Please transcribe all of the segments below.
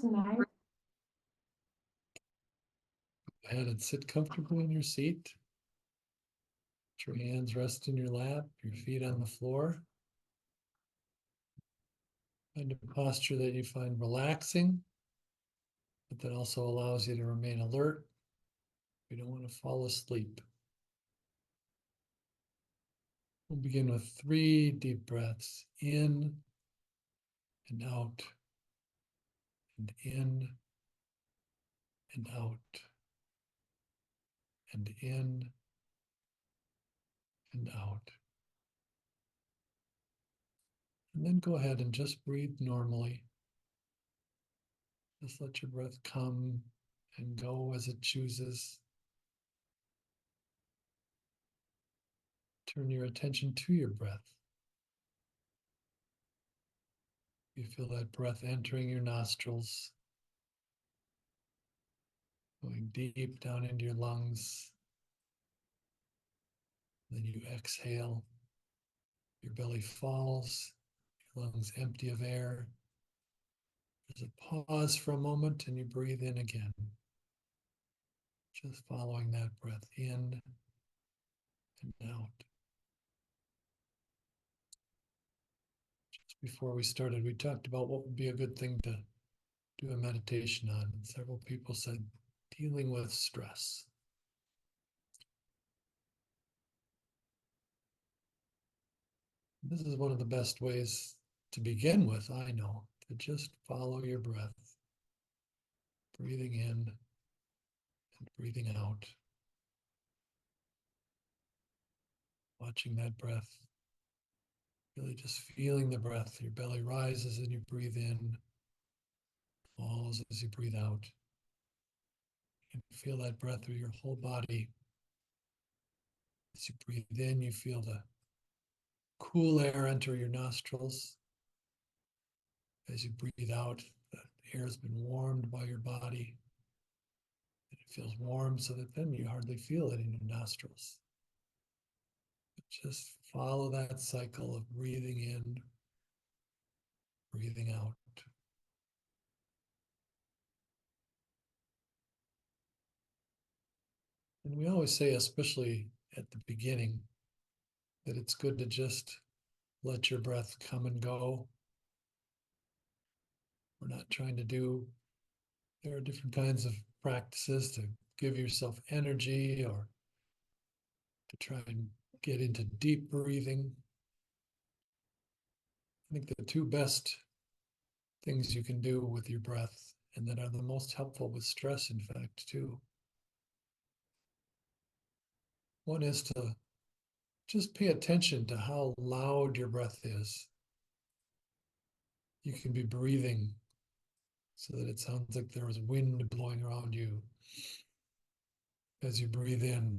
tonight. Go ahead and sit comfortably in your seat. Let your hands rest in your lap, your feet on the floor. Find a posture that you find relaxing, but that also allows you to remain alert. You don't want to fall asleep. We'll begin with 3 deep breaths in and out, and in and out, and in and out. And then go ahead and just breathe normally. Just let your breath come and go as it chooses. Turn your attention to your breath. You feel that breath entering your nostrils, going deep down into your lungs. Then you exhale. Your belly falls, your lungs empty of air. There's a pause for a moment and you breathe in again. Just following that breath in and out. Just before we started, we talked about what would be a good thing to do a meditation on. And several people said dealing with stress. This is one of the best ways to begin with, I know, to just follow your breath, breathing in and breathing out, watching that breath, really just feeling the breath. Your belly rises and you breathe in, falls as you breathe out. You can feel that breath through your whole body. As you breathe in, you feel the cool air enter your nostrils. As you breathe out, the air has been warmed by your body. And it feels warm so that then you hardly feel it in your nostrils. But just follow that cycle of breathing in, breathing out. And we always say, especially at the beginning, that it's good to just let your breath come and go. We're not trying to do, there are different kinds of practices to give yourself energy or to try and get into deep breathing. I think the 2 best things you can do with your breath, and that are the most helpful with stress, in fact, too. One is to just pay attention to how loud your breath is. You can be breathing so that it sounds like there is wind blowing around you as you breathe in,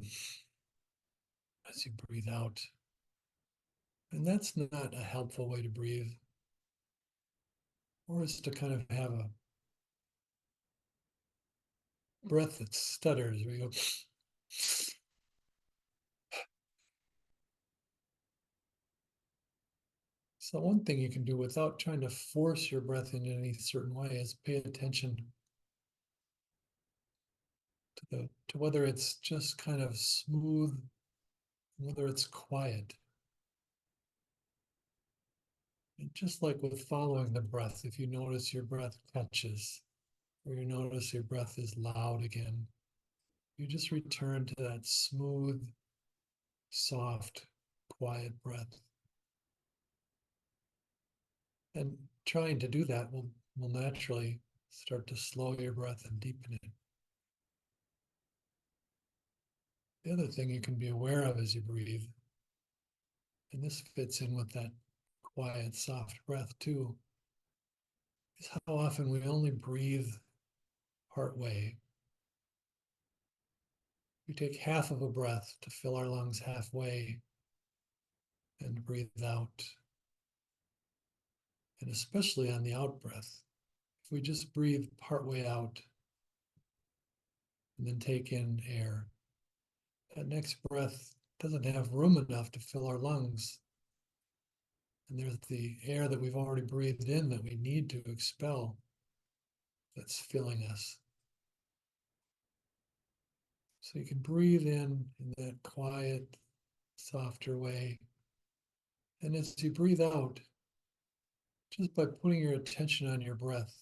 as you breathe out. And that's not a helpful way to breathe. Or is to kind of have a breath that stutters, where you go. So one thing you can do without trying to force your breath in any certain way is pay attention to whether it's just kind of smooth, whether it's quiet. And just like with following the breath, if you notice your breath catches, or you notice your breath is loud again, you just return to that smooth, soft, quiet breath. And trying to do that will naturally start to slow your breath and deepen it. The other thing you can be aware of as you breathe, and this fits in with that quiet, soft breath too, is how often we only breathe part way. We take half of a breath to fill our lungs halfway and breathe out. And especially on the out breath, if we just breathe part way out and then take in air, that next breath doesn't have room enough to fill our lungs. And there's the air that we've already breathed in that we need to expel that's filling us. So you can breathe in that quiet, softer way. And as you breathe out, just by putting your attention on your breath,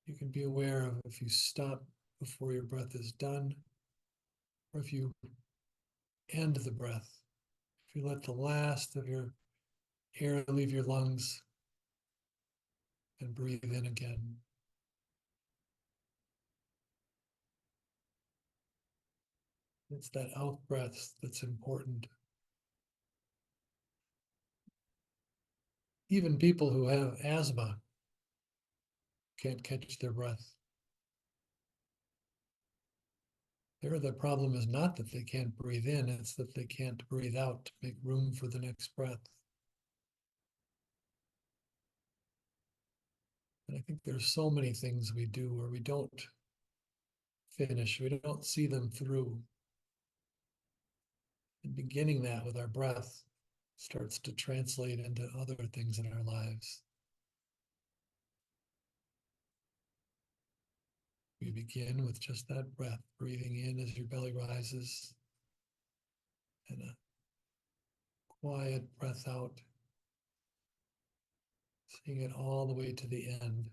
you can be aware of if you stop before your breath is done, or if you end the breath. If you let the last of your air leave your lungs and breathe in again. It's that out breath that's important. Even people who have asthma can't catch their breath. The problem is not that they can't breathe in, it's that they can't breathe out to make room for the next breath. And I think there's so many things we do where we don't finish, we don't see them through. And beginning that with our breath starts to translate into other things in our lives. We begin with just that breath, breathing in as your belly rises, and a quiet breath out, seeing it all the way to the end.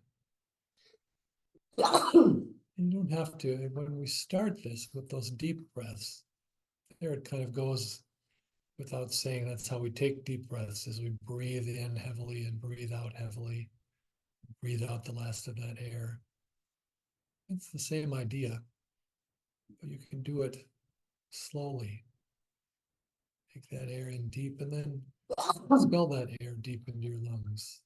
You don't have to. When we start this with those deep breaths, there it kind of goes without saying. That's how we take deep breaths, as we breathe in heavily and breathe out heavily, breathe out the last of that air. It's the same idea, but you can do it slowly. Take that air in deep and then expel that air deep into your lungs.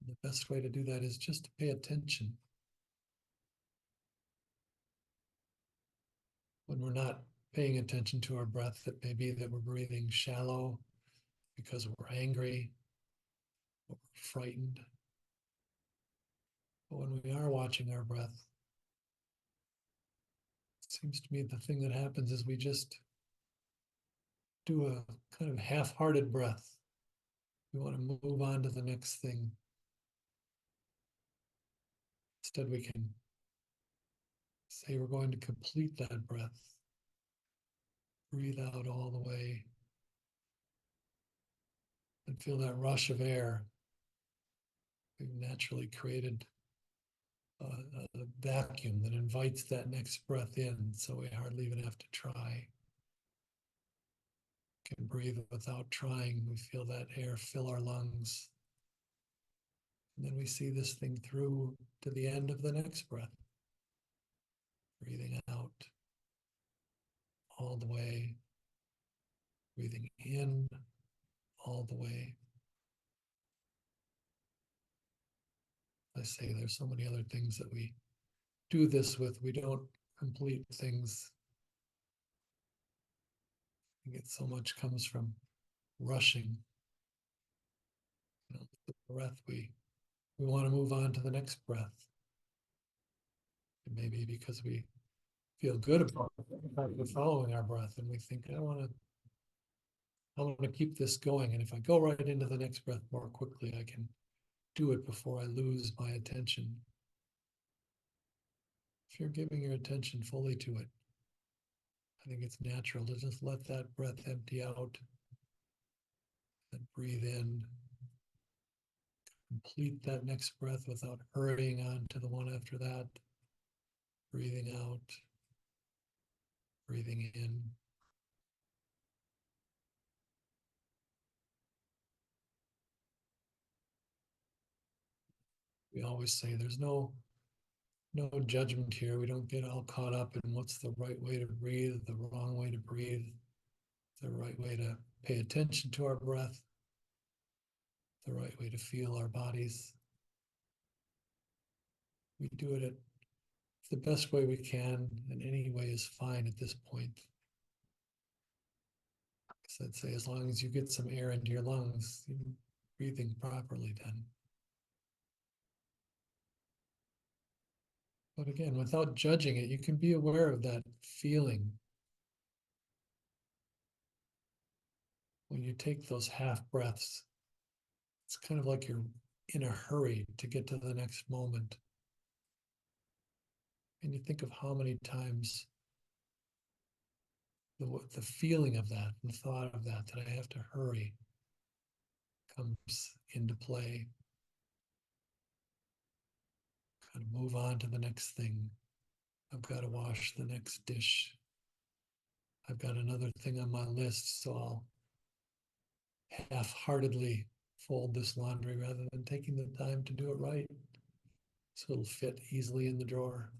The best way to do that is just to pay attention. When we're not paying attention to our breath, it may be that we're breathing shallow because we're angry or we're frightened. But when we are watching our breath, it seems to me the thing that happens is we just do a kind of half-hearted breath. We want to move on to the next thing. Instead, we can say we're going to complete that breath. Breathe out all the way and feel that rush of air. We've naturally created a vacuum that invites that next breath in, so we hardly even have to try. Can breathe without trying. We feel that air fill our lungs. And then we see this thing through to the end of the next breath. Breathing out all the way. Breathing in all the way. I say there's so many other things that we do this with. We don't complete things. I think so much comes from rushing. The breath, we want to move on to the next breath. And maybe because we feel good about following our breath, and we think, I want to keep this going. And if I go right into the next breath more quickly, I can do it before I lose my attention. If you're giving your attention fully to it, I think it's natural to just let that breath empty out and breathe in. Complete that next breath without hurrying on to the one after that. Breathing out, breathing in. We always say there's no judgment here. We don't get all caught up in what's the right way to breathe, the wrong way to breathe, the right way to pay attention to our breath, the right way to feel our bodies. We do it the best way we can, and any way is fine at this point. So I'd say as long as you get some air into your lungs, you're breathing properly then. But again, without judging it, you can be aware of that feeling when you take those half breaths. It's kind of like you're in a hurry to get to the next moment. And you think of how many times the feeling of that, the thought of that I have to hurry comes into play. Got to move on to the next thing. I've got to wash the next dish. I've got another thing on my list, so I'll half-heartedly fold this laundry rather than taking the time to do it right, so it'll fit easily in the drawer.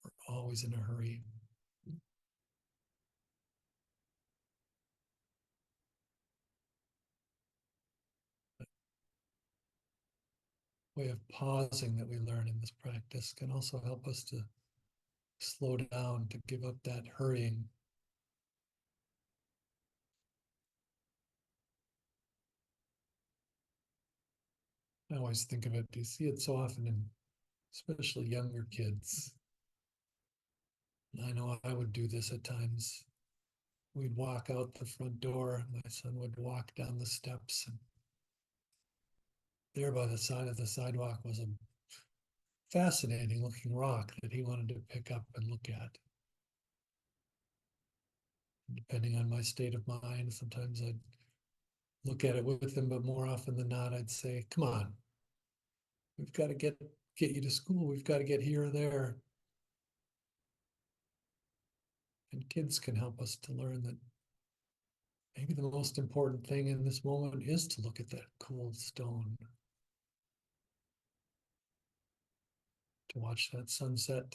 We're always in a hurry. Way of pausing that we learn in this practice can also help us to slow down, to give up that hurrying. I always think of it, you see it so often in especially younger kids. I know I would do this at times. We'd walk out the front door, my son would walk down the steps, and there by the side of the sidewalk was a fascinating looking rock that he wanted to pick up and look at. Depending on my state of mind, sometimes I'd look at it with him, but more often than not, I'd say, come on, we've got to get you to school. We've got to get here or there. And kids can help us to learn that maybe the most important thing in this moment is to look at that cool stone, to watch that sunset,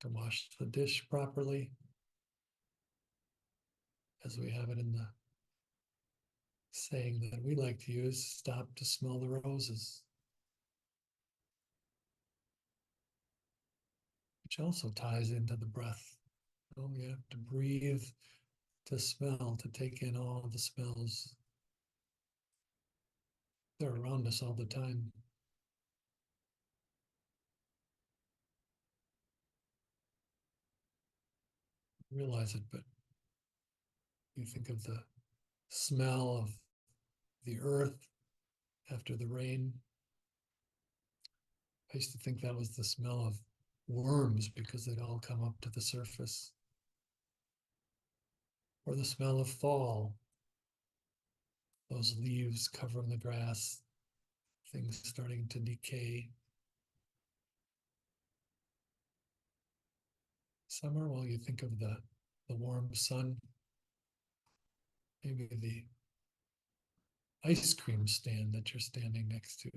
to wash the dish properly, as we have it in the saying that we like to use, stop to smell the roses, which also ties into the breath. Oh, you have to breathe to smell, to take in all the smells. They're around us all the time. Realize it, but you think of the smell of the earth after the rain. I used to think that was the smell of worms because they'd all come up to the surface. Or the smell of fall, those leaves covering the grass, things starting to decay. Summer, well, you think of the warm sun, maybe the ice cream stand that you're standing next to.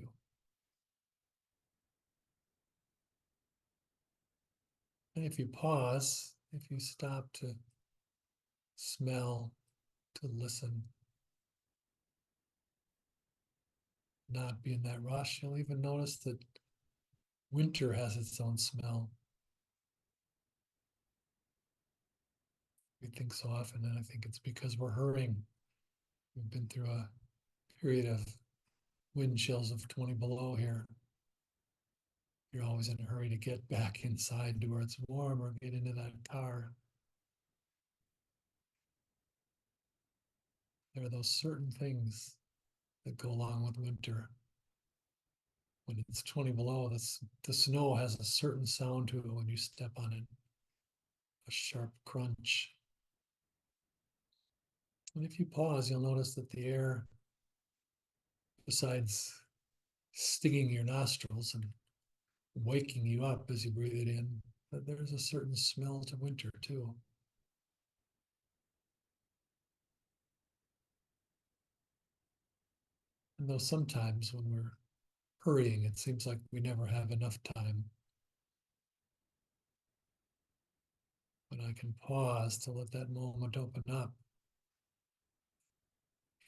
And if you pause, if you stop to smell, to listen, not be in that rush, you'll even notice that winter has its own smell. We think so often, and I think it's because we're hurrying. We've been through a period of wind chills of 20 below here. You're always in a hurry to get back inside to where it's warm or get into that car. There are those certain things that go along with winter. When it's 20 below, the snow has a certain sound to it when you step on it, a sharp crunch. And if you pause, you'll notice that the air, besides stinging your nostrils and waking you up as you breathe it in, that there's a certain smell to winter too. And though sometimes when we're hurrying, it seems like we never have enough time, when I can pause to let that moment open up,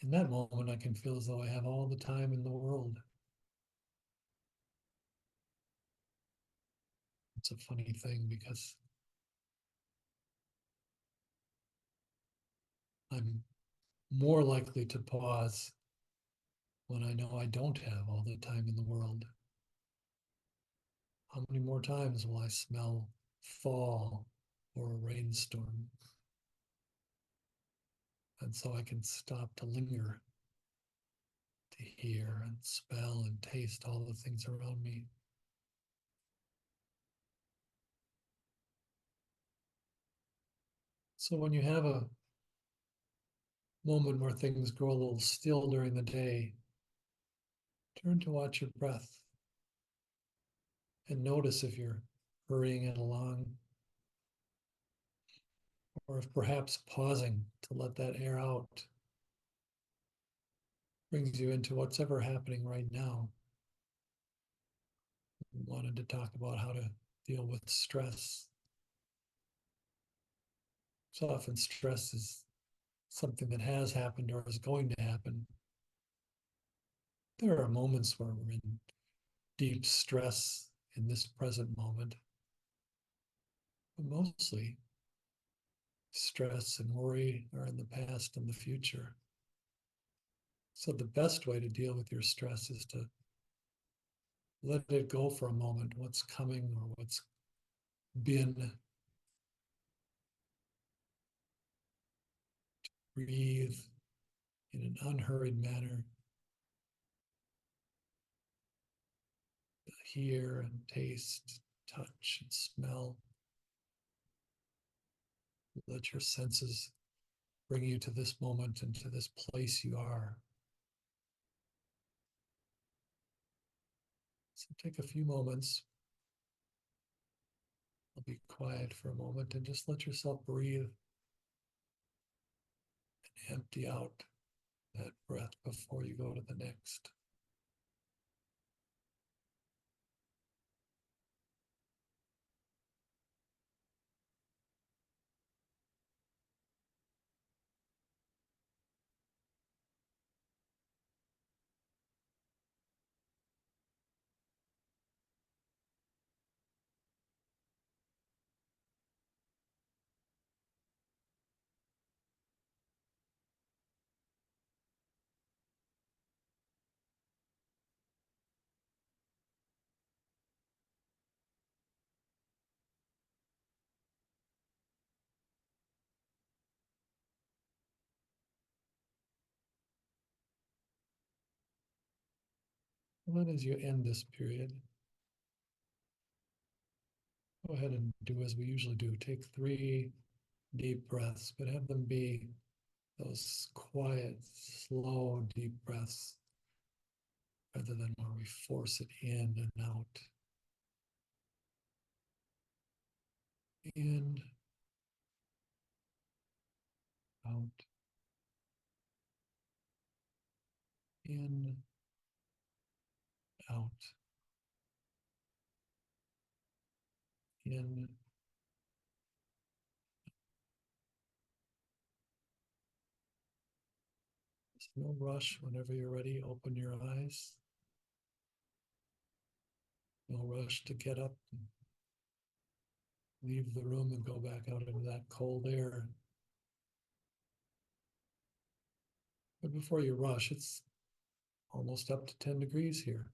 in that moment, I can feel as though I have all the time in the world. It's a funny thing because I'm more likely to pause when I know I don't have all the time in the world. How many more times will I smell fall or a rainstorm? And so I can stop to linger hear and smell and taste all the things around me. So when you have a moment where things grow a little still during the day, turn to watch your breath and notice if you're hurrying it along, or if perhaps pausing to let that air out brings you into what's ever happening right now. We wanted to talk about how to deal with stress. So often stress is something that has happened or is going to happen. There are moments where we're in deep stress in this present moment, but mostly stress and worry are in the past and the future. So the best way to deal with your stress is to let it go for a moment, what's coming or what's been. Breathe in an unhurried manner. Hear and taste, touch and smell. Let your senses bring you to this moment and to this place you are. So take a few moments. I'll be quiet for a moment and just let yourself breathe and empty out that breath before you go to the next. And then as you end this period, go ahead and do as we usually do. Take 3 deep breaths, but have them be those quiet, slow, deep breaths rather than where we force it in and out. In, out, in, out, in. There's no rush. Whenever you're ready, open your eyes. No rush to get up and leave the room and go back out into that cold air. But before you rush, it's almost up to 10 degrees here.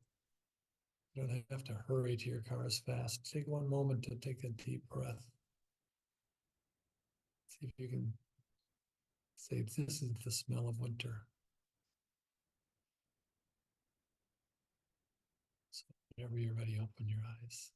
You don't have to hurry to your car as fast. Take one moment to take a deep breath. See if you can say, this is the smell of winter. So whenever you're ready, open your eyes.